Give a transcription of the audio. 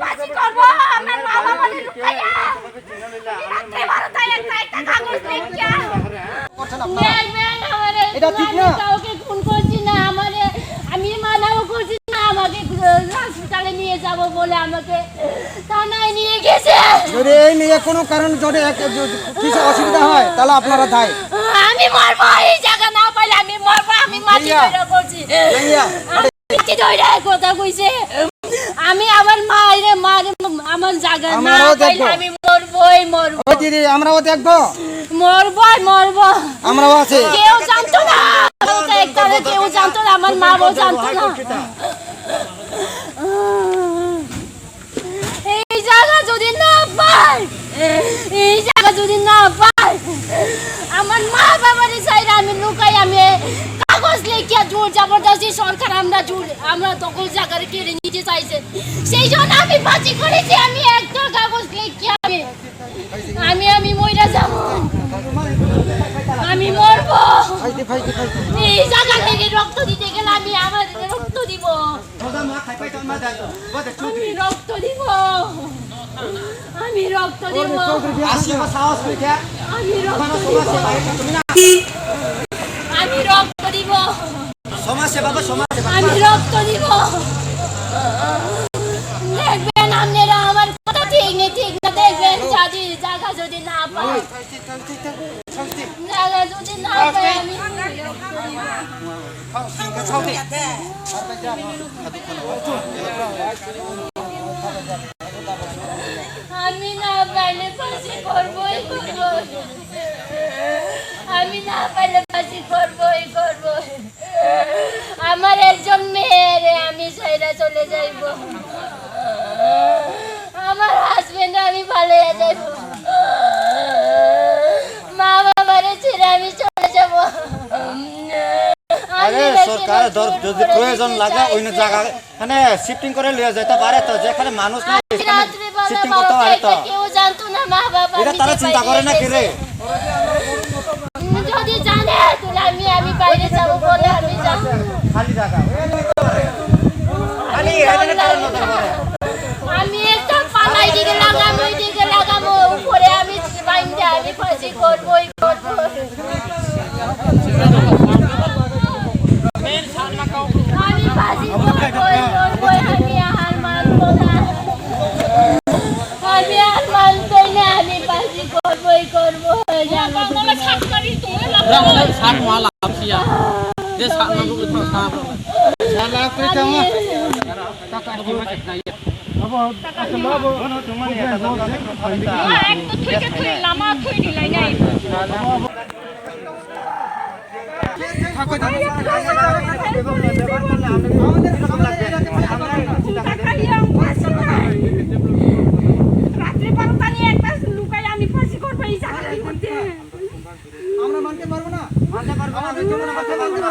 ফাঁসি করব আমার মা বাবা লুকাইয়া রাতে 12টায় একটা কাগজ লিখিয়া এটা ঠিক না। কাউকে খুন করছি না, আমি মানাও করছি না, আমাকে হসপিটালে নিয়ে যাব বলে আমাকে থানায় নিয়ে গেছে। যদি এই নিয়ে কোনো কারণ যদি কিছু অসুবিধা হয় তাহলে আপনারা দায়। আমি মরবো, এই জায়গা না পাইলে আমি মরবো। আমি মাটি ধরে করছি, মাটি ধরে কথা কইছে। আমি আমার মায়ের আমার জায়গা না পাইলে আমি মরবই মরবো। দিদি আমরাও দেখবো, মরবো আমরাও আছে। কেউ জানতো না, কেউ জানতো না, আমার মাও জানতো না। এই জায়গা যদি না পাই, আমার মা বাবার চাইলে আমি লুকাই, আমি কাগজ লিখিয়া জোর জবরদস্তি সরকার আমরা দখল জায়গায় কেড়ে নিতে চাইছে, সেই জন্য আমি ফাঁসি করেছি। আমি একটা কাগজ লিখিয়া আমি মইরা যাব, আমি মরবো। এই জায়গা থেকে রক্ত দিতে গেলে আমি আমার রক্ত দিব, আমি রক্ত দিব, আমি রক্ত দিব, আমি রক্ত দিব, আমি রক্ত দিব। দেখবেন আপনারা আমার কথা ঠিক নেই, ঠিক না দেখবেন। যদি জায়গা যদি না পাই, জায়গা যদি না পাই আমি না পাইলে ফাঁসি করবই করব, আমি না পাইলে ফাঁসি করবই করব। আমার একজন মেয়েরে আমি সাইরা চলে যাইব, আমার হাজবেন্ড আমি পালিয়ে যাইব, মা বাবারে ছেড়ে আমি চলে যাব। সরকার যদি প্রয়োজন লাগে অন্য জায়গা মানে শিফটিং করে লিয়ে যেতে পারে, তো যেখানে মানুষ নাই শিফটিং করতে পারে। তো কেউ জানতো না, মা বাবা এটা তারা চিন্তা করে না কি রে? যদি জানে তাহলে আমি বাইরে যাব বলে আমি যাব। খালি জায়গা খালি আমি একটা পালাই দিকে লাগাম, ওই দিকে লাগাবো, উপরে আমি বাইন্দা আমি ফাঁসি করবই করব। আমি ফাঁসি করবই করব, আমি আর মানবো না, আমি আর মানবই না, আমি ফাঁসি করবই করব। রাত্রে 12টা নিয়ে একটা লুকাই আমি ফাঁসি করবো এই জায়গায়। আমরা মানতে পারবো না, মানতে পারবো না।